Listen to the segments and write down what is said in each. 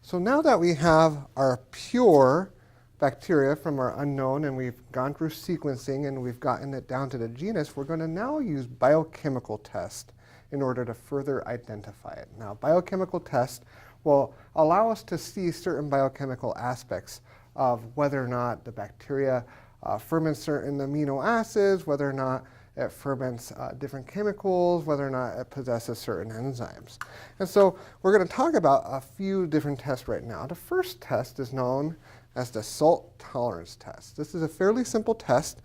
So now that we have our pure bacteria from our unknown and we've gone through sequencing and we've gotten it down to the genus, we're going to now use biochemical tests in order to further identify it. Now, biochemical tests will allow us to see certain biochemical aspects of whether or not the bacteria ferments certain amino acids, whether or not it ferments different chemicals, whether or not it possesses certain enzymes. And so we're going to talk about a few different tests right now. The first test is known as the salt tolerance test. This is a fairly simple test.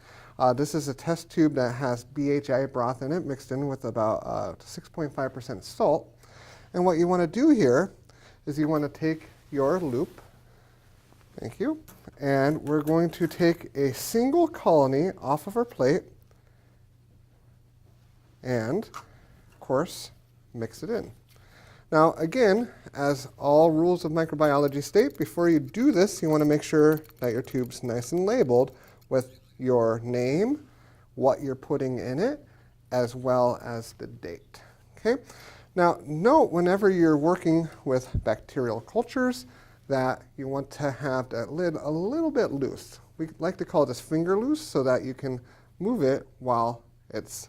This is a test tube that has BHI broth in it mixed in with about 6.5% salt. And what you want to do here is you want to take your loop, thank you, and we're going to take a single colony off of our plate and, of course, mix it in. Now, again, as all rules of microbiology state, before you do this, you want to make sure that your tube's nice and labeled with your name, what you're putting in it, as well as the date. Okay? Now, note whenever you're working with bacterial cultures that you want to have that lid a little bit loose. We like to call this finger loose so that you can move it while it's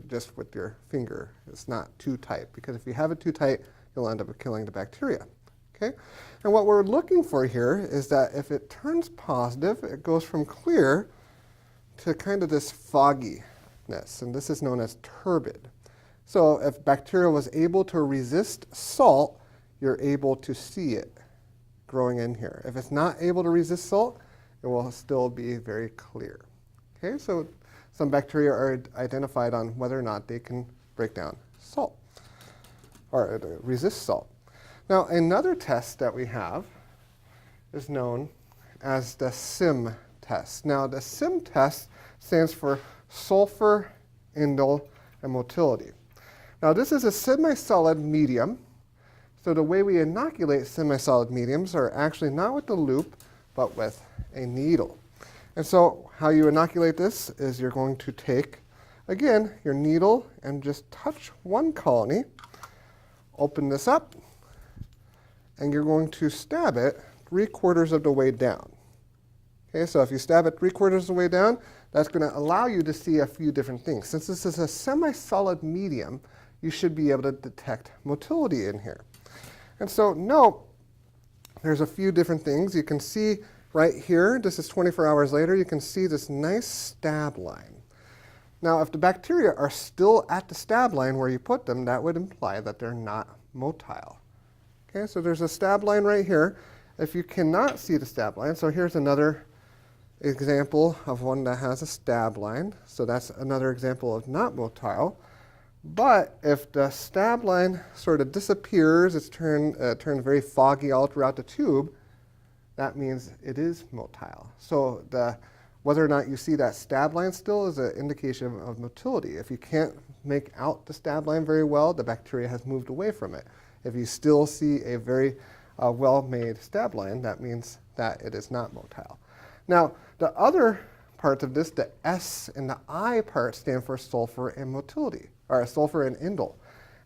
just with your finger. It's not too tight, because if you have it too tight, you'll end up killing the bacteria. Okay? And what we're looking for here is that if it turns positive, it goes from clear to kind of this fogginess, and this is known as turbid. So if bacteria was able to resist salt, you're able to see it growing in here. If it's not able to resist salt, it will still be very clear. Okay? So some bacteria are identified on whether or not they can break down salt or resist salt. Now, another test that we have is known as the SIM test. Now, the SIM test stands for sulfur, indole, and motility. Now, this is a semi-solid medium. So the way we inoculate semi-solid mediums are actually not with the loop, but with a needle. And so how you inoculate this is you're going to take, again, your needle and just touch one colony, open this up, and you're going to stab it 3/4 of the way down. Okay, so if you stab it 3/4 of the way down, that's going to allow you to see a few different things. Since this is a semi-solid medium, you should be able to detect motility in here. And so note, there's a few different things. You can see right here, this is 24 hours later, you can see this nice stab line. Now, if the bacteria are still at the stab line where you put them, that would imply that they're not motile. Okay, so there's a stab line right here. If you cannot see the stab line, so here's another example of one that has a stab line. So that's another example of not motile. But if the stab line sort of disappears, it's turned very foggy all throughout the tube, that means it is motile. So whether or not you see that stab line still is an indication of motility. If you can't make out the stab line very well, the bacteria has moved away from it. If you still see a very well-made stab line, that means that it is not motile. Now, the other parts of this, the S and the I part, stand for sulfur and motility, or sulfur and indole.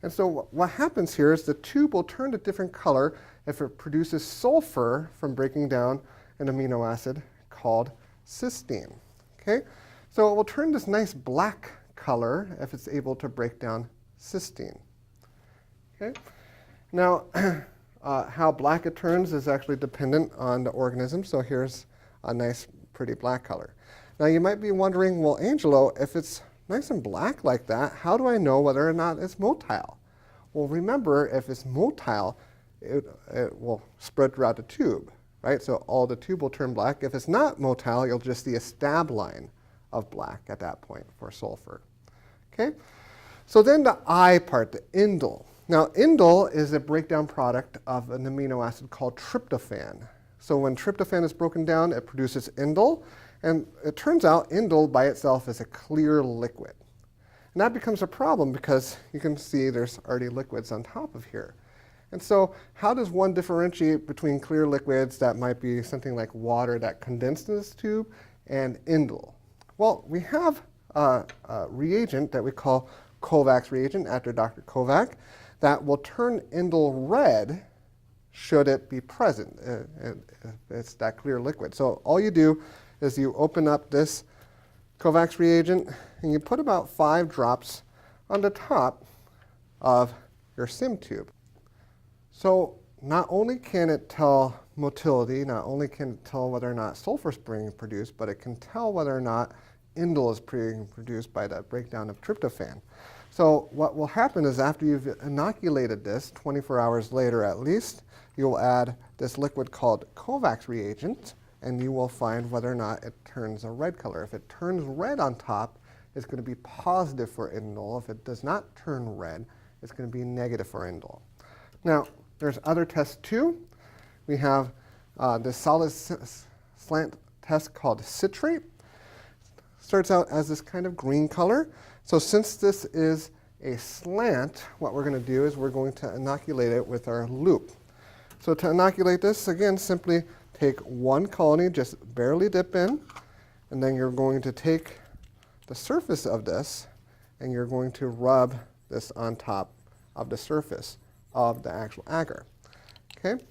And so what happens here is the tube will turn a different color if it produces sulfur from breaking down an amino acid called cysteine. Okay? So it will turn this nice black color if it's able to break down cysteine. Okay? Now, how black it turns is actually dependent on the organism. So here's a nice, pretty black color. Now you might be wondering, well, Angelo, if it's nice and black like that, how do I know whether or not it's motile? Well, remember, if it's motile, it will spread throughout the tube, right? So all the tube will turn black. If it's not motile, you'll just see a stab line of black at that point for sulfur. Okay? So then the I part, the indole. Now, indole is a breakdown product of an amino acid called tryptophan. So when tryptophan is broken down, it produces indole. And it turns out indole by itself is a clear liquid. And that becomes a problem because you can see there's already liquids on top of here. And so how does one differentiate between clear liquids that might be something like water that condensed in this tube and indole? Well, we have a reagent that we call Kovacs reagent after Dr. Kovac that will turn indole red should it be present. It's that clear liquid. So all you do is you open up this Kovacs reagent and you put about 5 drops on the top of your SIM tube. So not only can it tell motility, not only can it tell whether or not sulfur is being produced, but it can tell whether or not indole is being produced by the breakdown of tryptophan. So what will happen is after you've inoculated this, 24 hours later at least, you'll add this liquid called Kovacs reagent, and you will find whether or not it turns a red color. If it turns red on top, it's going to be positive for indole. If it does not turn red, it's going to be negative for indole. Now, there's other tests too. We have this solid slant test called citrate. Starts out as this kind of green color. So since this is a slant, what we're going to do is we're going to inoculate it with our loop. So to inoculate this, again, simply take 1 colony, just barely dip in, and then you're going to take the surface of this and you're going to rub this on top of the surface of the actual agar. Okay?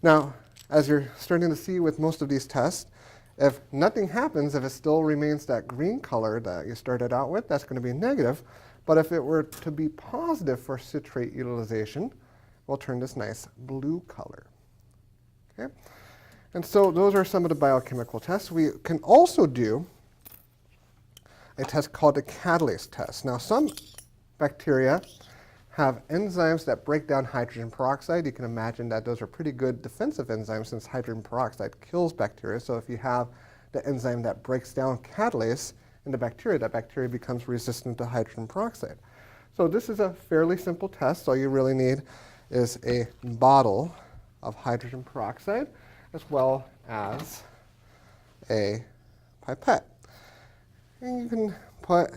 Now, as you're starting to see with most of these tests, if nothing happens, if it still remains that green color that you started out with, that's going to be negative. But if it were to be positive for citrate utilization, we'll turn this nice blue color. Okay? And so those are some of the biochemical tests. We can also do a test called the catalase test. Now, some bacteria have enzymes that break down hydrogen peroxide. You can imagine that those are pretty good defensive enzymes since hydrogen peroxide kills bacteria. So if you have the enzyme that breaks down catalase in the bacteria, that bacteria becomes resistant to hydrogen peroxide. So this is a fairly simple test. All you really need is a bottle of hydrogen peroxide as well as a pipette. And you can put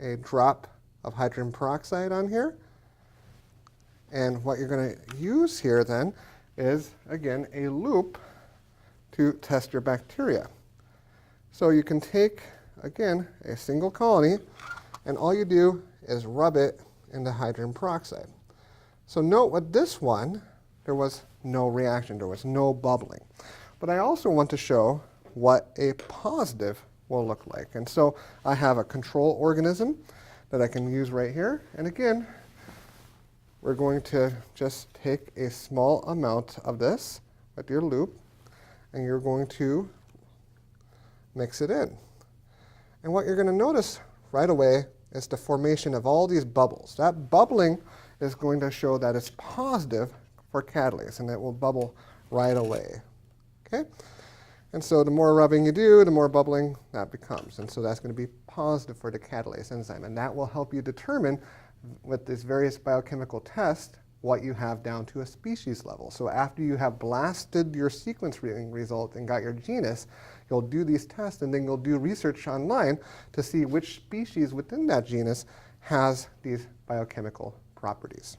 a drop of hydrogen peroxide on here. And what you're going to use here then is, again, a loop to test your bacteria. So you can take, again, a single colony, and all you do is rub it into hydrogen peroxide. So note with this one, there was no reaction, there was no bubbling. But I also want to show what a positive will look like. And so I have a control organism that I can use right here. And again, we're going to just take a small amount of this with your loop, and you're going to mix it in. And what you're going to notice right away is the formation of all these bubbles. That bubbling is going to show that it's positive for catalase, and it will bubble right away. Okay? And so the more rubbing you do, the more bubbling that becomes. And so that's going to be positive for the catalase enzyme. And that will help you determine with these various biochemical tests what you have down to a species level. So after you have blasted your sequence reading result and got your genus, you'll do these tests and then you'll do research online to see which species within that genus has these biochemical properties.